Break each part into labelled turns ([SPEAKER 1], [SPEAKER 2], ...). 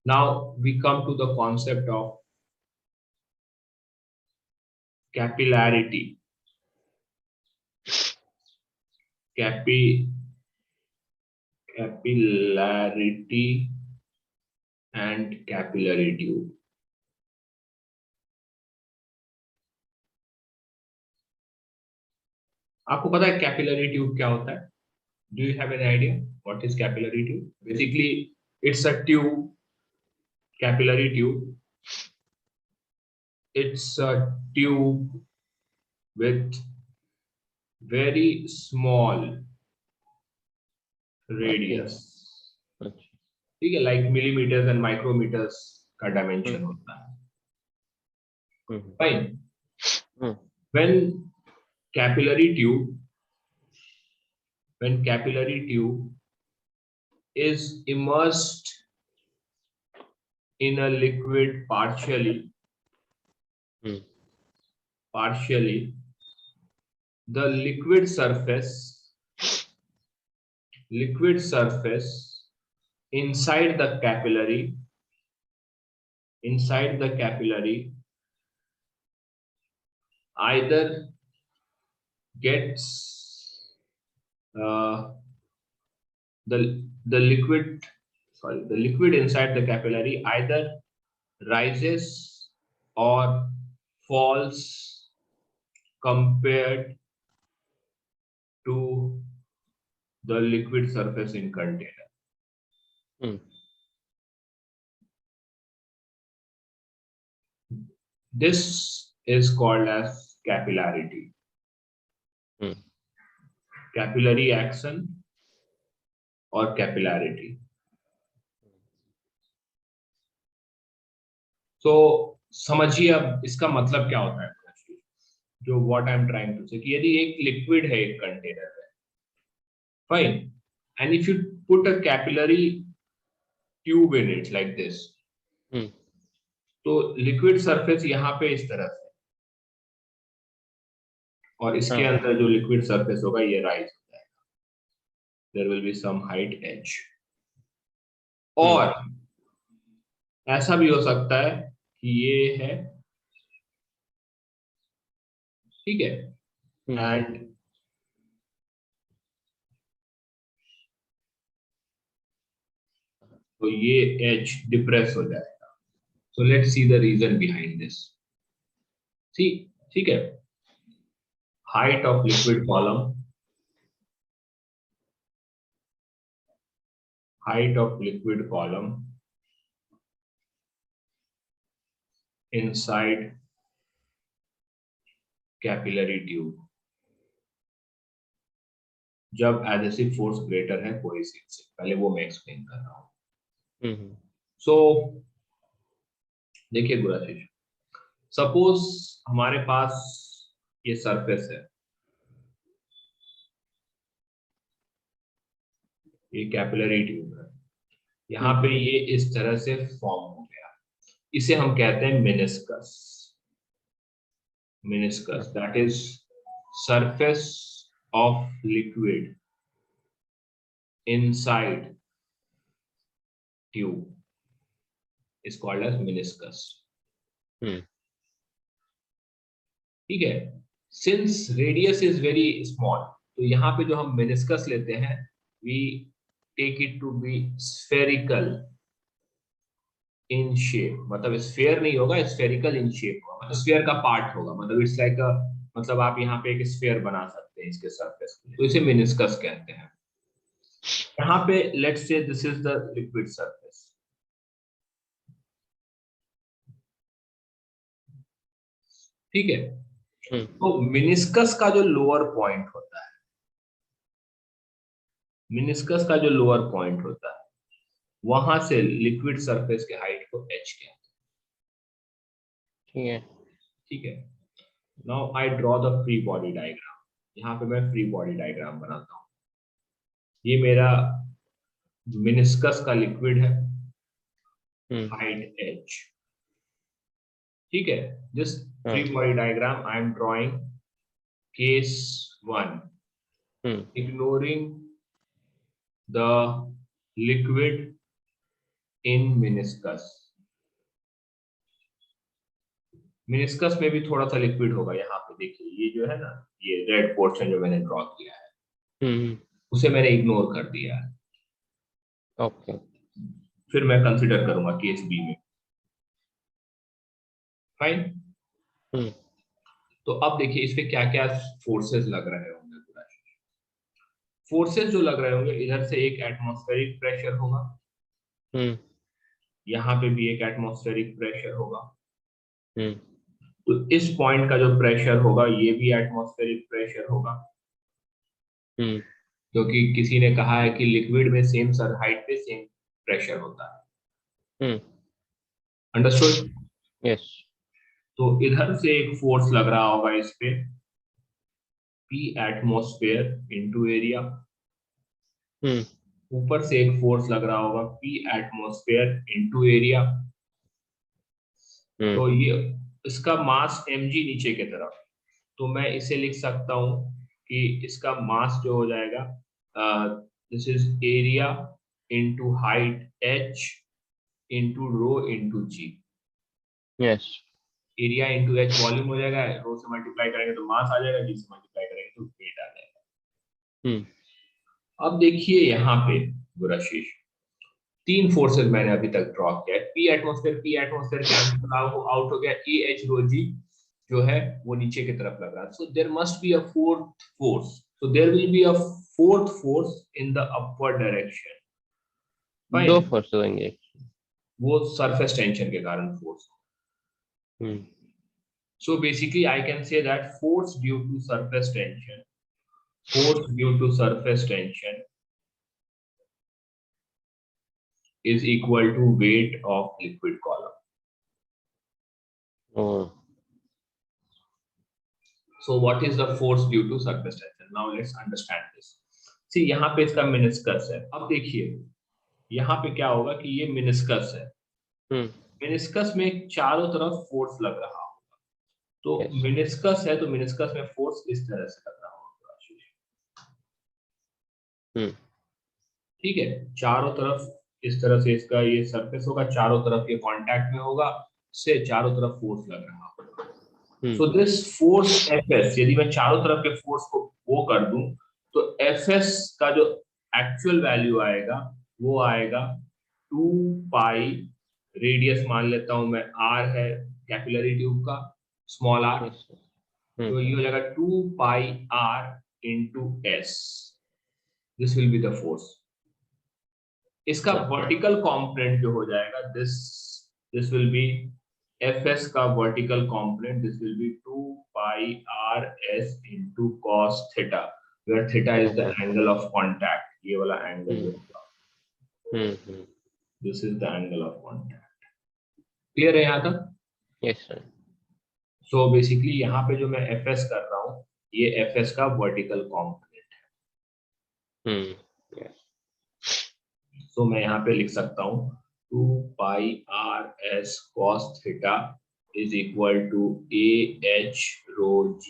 [SPEAKER 1] Now we come to the concept of capillarity. Capillarity and capillary tube. आपको पता है capillary tube क्या होता है? Do you have any idea what is capillary tube? Basically, it's a tube, capillary tube. It's a tube with very small radius. ठीक है, like millimeters and micrometers का dimension होता है. Fine. When capillary tube is immersed in a liquid partially, the liquid surface inside the capillary either gets the liquid inside the capillary either rises or falls compared to the liquid surface in container. This is called as capillarity. Capillary action or capillarity. So समझिए अब इसका मतलब क्या होता है, जो what I'm trying to say, कि यदि एक लिक्विड है एक कंटेनर में, fine, and if you put a capillary tube in it like this, तो लिक्विड सरफेस यहाँ पे इस तरह से, और इसके अंदर जो लिक्विड सरफेस होगा ये राइज हो जाएगा, there will be some height edge. और ऐसा भी हो सकता है कि ये है, ठीक है, एंड तो ये एज डिप्रेस हो जाएगा. So let's see the reason behind this. ठीक है, height of liquid column inside capillary tube जब एडहेसिव फोर्स ग्रेटर है कोहेसिव से. पहले वो मैं एक्सप्लेन कर रहा हूं. सो देखिए गुराशीष, सपोज हमारे पास ये सरफेस है, ये कैपिलरी ट्यूब है, यहाँ पे ये इस तरह से फॉर्म हो गया, इसे हम कहते हैं meniscus. That is surface of liquid inside tube is called as meniscus. ठीक है, since radius is very small, तो यहाँ पे जो हम meniscus लेते हैं, we take it to be spherical in shape. मतलब sphere नहीं होगा, spherical in shape होगा, मतलब sphere का part होगा, मतलब it's like a, मतलब आप यहाँ पे एक sphere बना सकते हैं इसके surface पे, तो इसे meniscus कहते हैं. यहाँ पे let's say this is the liquid surface. ठीक है, तो मेनिस्कस का जो लोअर पॉइंट होता है, वहां से लिक्विड सरफेस के हाइट को एच कहते हैं. ठीक है, now I draw the free body diagram. यहाँ पे मैं फ्री बॉडी डायग्राम बनाता हूँ. ये मेरा मेनिस्कस का लिक्विड है, हाइट एच. ठीक है, this free body diagram I am drawing case 1, ignoring the liquid in meniscus. Meniscus में भी थोड़ा सा लिक्विड होगा। यहाँ पे देखिए ये जो है ना, ये रेड पोर्शन जो मैंने ड्रॉ किया है उसे मैंने इग्नोर कर दिया है।
[SPEAKER 2] ओके,
[SPEAKER 1] फिर मैं कंसिडर करूंगा केस बी में। फाइन। तो अब देखिए इस पे क्या क्या फोर्सेस लग रहे होंगे। फोर्सेस जो लग रहे होंगे, इधर से एक एटमॉस्फेरिक प्रेशर होगा, यहाँ पे भी एक एटमॉस्फेरिक प्रेशर होगा। तो इस पॉइंट का जो प्रेशर होगा ये भी एटमॉस्फेरिक प्रेशर होगा, क्योंकि किसी ने कहा है कि लिक्विड में सेम सर हाइट पे सेम प्रेशर होता है। अंडरस्टूड?
[SPEAKER 2] यस।
[SPEAKER 1] तो इधर से एक फोर्स लग रहा होगा इस पे, P एटमॉस्फेयर इनटू एरिया। ऊपर से एक फोर्स लग रहा होगा P एटमॉस्फेयर इनटू एरिया। तो ये इसका मास mg नीचे की तरफ, तो मैं इसे लिख सकता हूं कि इसका मास जो हो जाएगा, this is area into height h into rho into g।
[SPEAKER 2] Yes.
[SPEAKER 1] Area into h volume हो जाएगा, रो से मल्टीप्लाई करेंगे तो मास आ जाएगा, g से मल्टीप्लाई करेंगे तो वेट आ जाएगा। अब देखिए यहाँ पे गुराशीष, तीन फोर्सेस मैंने अभी तक ड्रॉ किया है। पी एटमॉस्फेयर कैंसिल आउट हो गया, ए एच रो जी जो है वो नीचे की तरफ लग रहा है। So there must be a fourth force, so there will be a fourth force in the upward direction.
[SPEAKER 2] दो फोर्स होंगे,
[SPEAKER 1] वो सरफेस टेंशन के कारण force. So basically I can say that force due to surface tension, force due to surface tension is equal to weight of liquid column. So what is the force due to surface tension? Now let's understand this. See, यहाँ पे इसका meniscus है। अब देखिए यहाँ पे क्या होगा कि ये मिनिस्कस है। मिनिस्कस में चारों तरफ फोर्स लग रहा होगा। तो मिनिस्कस है तो मिनिस्कस में फोर्स इस तरह से लग रहा होगा। ठीक है, चारों तरफ इस तरह से इसका ये सरफेस होगा, चारों तरफ ये कांटेक्ट में होगा, से चारों तरफ फोर्स लग रहा होगा। सो दिस फोर्स Fs, यदि मैं चारों तरफ के फोर्स को वो कर दूं तो Fs का जो एक्चुअल वैल्यू आएगा वो आएगा 2 पाई, रेडियस मान लेता हूं मैं r है कैपिलरी ट्यूब का, स्मॉल r, तो ये हो जाएगा 2 pi r into s। This will be the force. इसका वर्टिकल कंपोनेंट जो हो जाएगा, दिस विल बी Fs का vertical component, this will be 2 pi r s into cos theta, where theta is the angle of contact। ये वाला angle जो होगा, this is the angle of contact. Clear है यहाँ तक?
[SPEAKER 2] Yes sir.
[SPEAKER 1] सो बेसिकली यहाँ पे जो मैं Fs कर रहा हूँ ये Fs का वर्टिकल कंपोनेंट है। तो मैं यहाँ पे लिख सकता हूँ 2 pi r s cos theta is equal to a h rho g।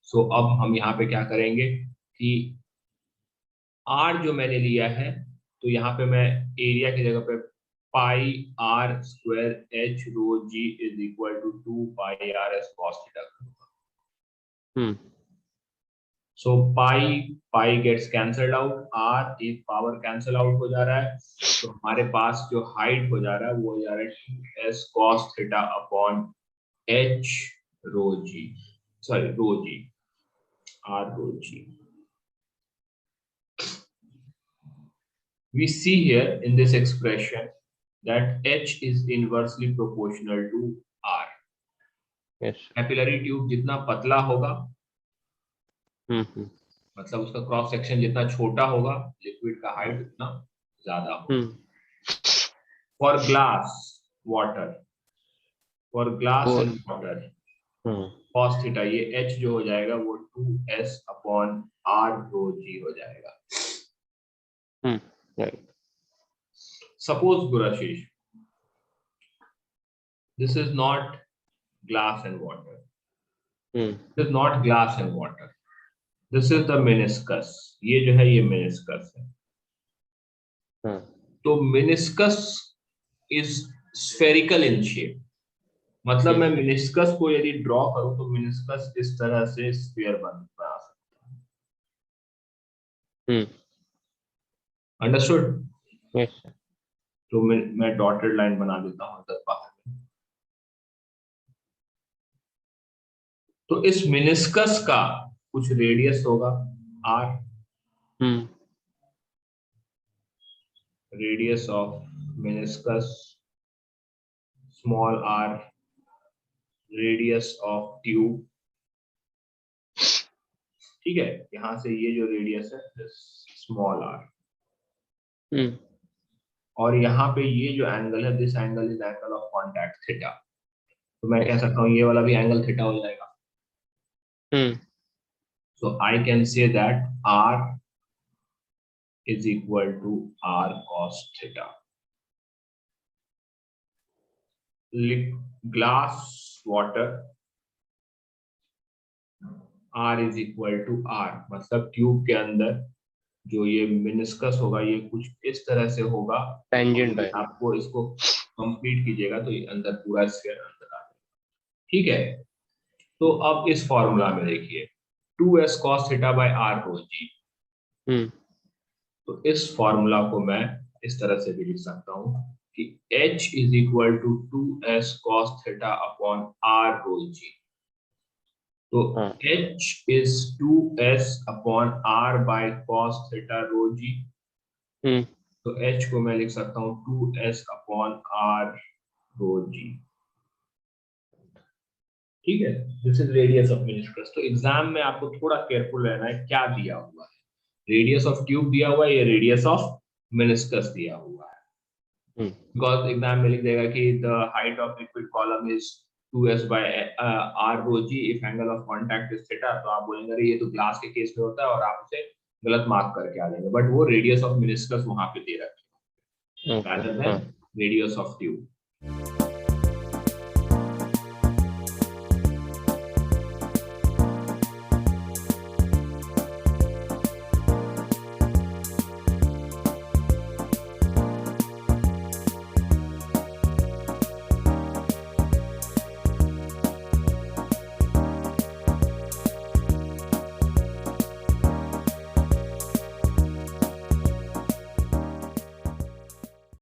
[SPEAKER 1] सो अब हम यहाँ पे क्या करेंगे कि r जो मैंने लिया है तो यहाँ पे मैं एरिया की जगह पे pi r square h rho g is equal to 2 pi r s cos theta करूँगा। So pi gets cancelled out, r एक पावर कैंसल आउट हो जा रहा है, तो हमारे पास जो हाइट हो जा रहा है वो हो जा रहा है 2s cos theta upon h rho g, sorry rho g, r rho g। We see here in this expression that h is inversely proportional to r। Capillary tube जितना पतला होगा, मतलब उसका क्रॉस सेक्शन जितना छोटा होगा, लिक्विड का height उतना ज्यादा होगा। For glass water, for glass and water cos theta, ये h जो हो जाएगा वो 2s upon r rho g हो जाएगा। Suppose Gurashish, this is not glass and water, this is not glass and water, this is the meniscus, ये जो है ये मेनिस्कस है। तो meniscus is spherical in shape, मतलब मैं मेनिस्कस को यदि ड्रॉ करूं तो मेनिस्कस इस तरह से स्फीयर बना सकता हूं। अंडरस्टूड?
[SPEAKER 2] यस।
[SPEAKER 1] तो मैं डॉटेड लाइन बना देता हूं इधर बाहर में। तो इस मेनिस्कस का कुछ रेडियस होगा r, radius of meniscus small r, radius of tube, ठीक है, यहां से ये जो रेडियस है स्मॉल r, और यहाँ पे ये जो एंगल है this angle is angle of contact theta. तो मैं कह सकता हूँ ये वाला भी एंगल थीटा हो जाएगा। So I can say that r is equal to r cos theta. Glass water r is equal to r, मतलब ट्यूब के अंदर जो ये मेनिस्कस होगा ये कुछ इस तरह से होगा,
[SPEAKER 2] टेंजेंट है।
[SPEAKER 1] आपको इसको कंप्लीट कीजिएगा तो ये अंदर पूरा स्फीयर अंदर आ जाएगा, ठीक है। तो अब इस फॉर्मूला में देखिए 2s cos theta by r rho g, तो इस फॉर्मूला को मैं इस तरह से भी लिख सकता हूं कि h is equal to 2s cos theta upon r rho g। तो h is 2s upon r by cos theta rho g, तो h को मैं लिख सकता हूं 2s upon r rho g, ठीक है। This is radius of meniscus. तो एग्जाम में आपको थोड़ा केयरफुल रहना है, क्या दिया हुआ है, रेडियस ऑफ ट्यूब दिया हुआ है या रेडियस ऑफ मेनिस्कस दिया हुआ है। बिकॉज एग्जाम में लिख देगा कि the height of liquid column is 2s by r rho g if angle of contact is theta, तो आप बोलेंगे अरे ये तो ग्लास के केस में होता है और आप उसे गलत मार्क करके आ जाएंगे, बट वो रेडियस ऑफ मेनिस्कस वहां पे दे रखे हैं rather than radius of tube.